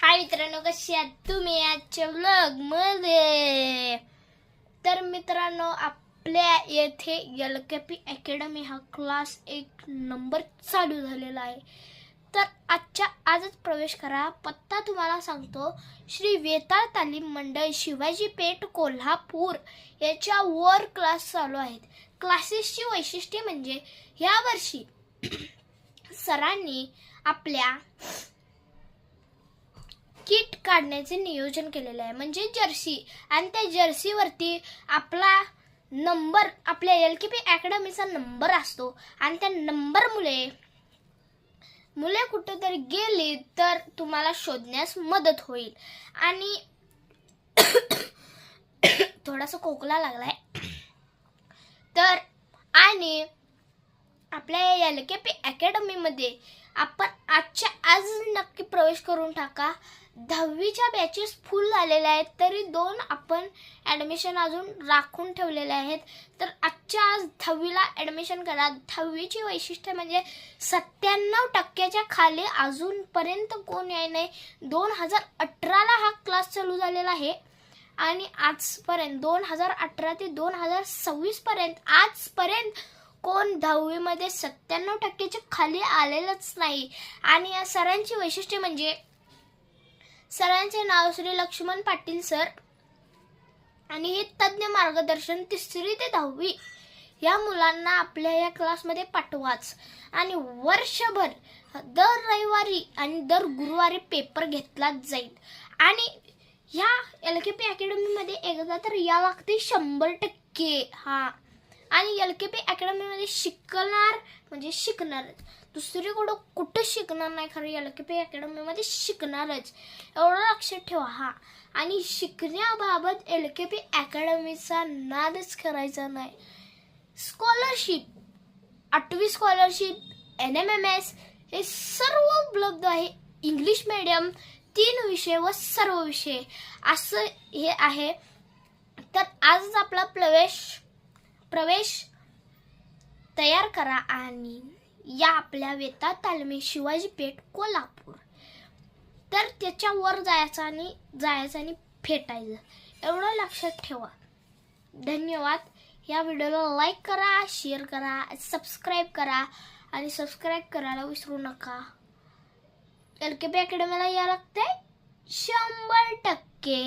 हाय मित्रांनो, कशी आहात तुम्ही आजच्या व्लॉग मध्ये? तर मित्रांनो, आपल्या येथे LKP अकॅडमी हा क्लास 1 नंबर चालू झालेला आहे. तर आजच प्रवेश करा. पत्ता तुम्हाला सांगतो, श्री वेताळ तालीम मंडळ, शिवाजी पेठ, कोल्हापूर याच्यावर क्लास चालू आहेत. क्लासेसची वैशिष्ट्ये म्हणजे यावर्षी सरांनी आपल्या किट काढण्याचे नियोजन केलेले आहे. म्हणजे जर्सी, आणि त्या जर्सीवरती आपला नंबर, आपल्या LKP अकॅडमीचा नंबर असतो. आणि त्या नंबर मुले कुठेतरी गेली तर तुम्हाला शोधण्यास मदत होईल. आणि थोडासा खोकला लागलाय तर. आणि आपल्या LKP अकॅडमी मध्ये आपण आज नक्की प्रवेश करून टाका. 10वीच्या बॅचेस फुल झालेल्या आहेत, तरी 2 आपण ऍडमिशन अजून राखून ठेवलेले आहेत. तर आज 10वीला ऍडमिशन करा. 10वीची वैशिष्ट्य म्हणजे 97% खाली अजूनपर्यंत कोण याय नाही. 2018ला हा क्लास चालू झालेला आहे आणि आजपर्यंत 2018 ते 2026 पर्यंत आजपर्यंत कोण 10वी मध्ये 97%च्या खाली आलेलंच नाही. आणि या सरांची वैशिष्ट्य म्हणजे सरांचे नाव श्री लक्ष्मण पाटील सर, आणि हे तज्ञ मार्गदर्शन 3री ते 10वी या मुलांना आपल्या या क्लासमध्ये पाठवाच. आणि वर्षभर दर रविवारी आणि दर गुरुवारी पेपर घेतलाच जाईल. आणि या LKP अकॅडमी मध्ये एकदा तर या लागते 100%. आणि LKP अकॅडमी मध्ये शिकणार म्हणजे शिकणारच, दुसरीकडे कुठं शिकणार नाही. खरं LKP अकॅडमी मध्ये शिकणारच, एवढं लक्षात ठेवा. आणि शिकण्याबाबत LKP अकॅडमीचा नादच करायचा नाही. स्कॉलरशिप, 8वी स्कॉलरशिप, NMMS हे सर्व उपलब्ध आहे. इंग्लिश मीडियम 3 विषय व सर्व विषय असं हे आहे. तर आजच आपला प्रवेश तयार करा आणि या आपल्या वेताळ तालमी, शिवाजी पेठ, कोल्हापूर. तर त्याच्यावर जायचं आणि फेटायचं, एवढं लक्षात ठेवा. धन्यवाद. या व्हिडिओला लाईक करा, शेअर करा, सबस्क्राईब करा. आणि सबस्क्राईब करायला विसरू नका. LKP अकॅडमीला या लागतंय 100%.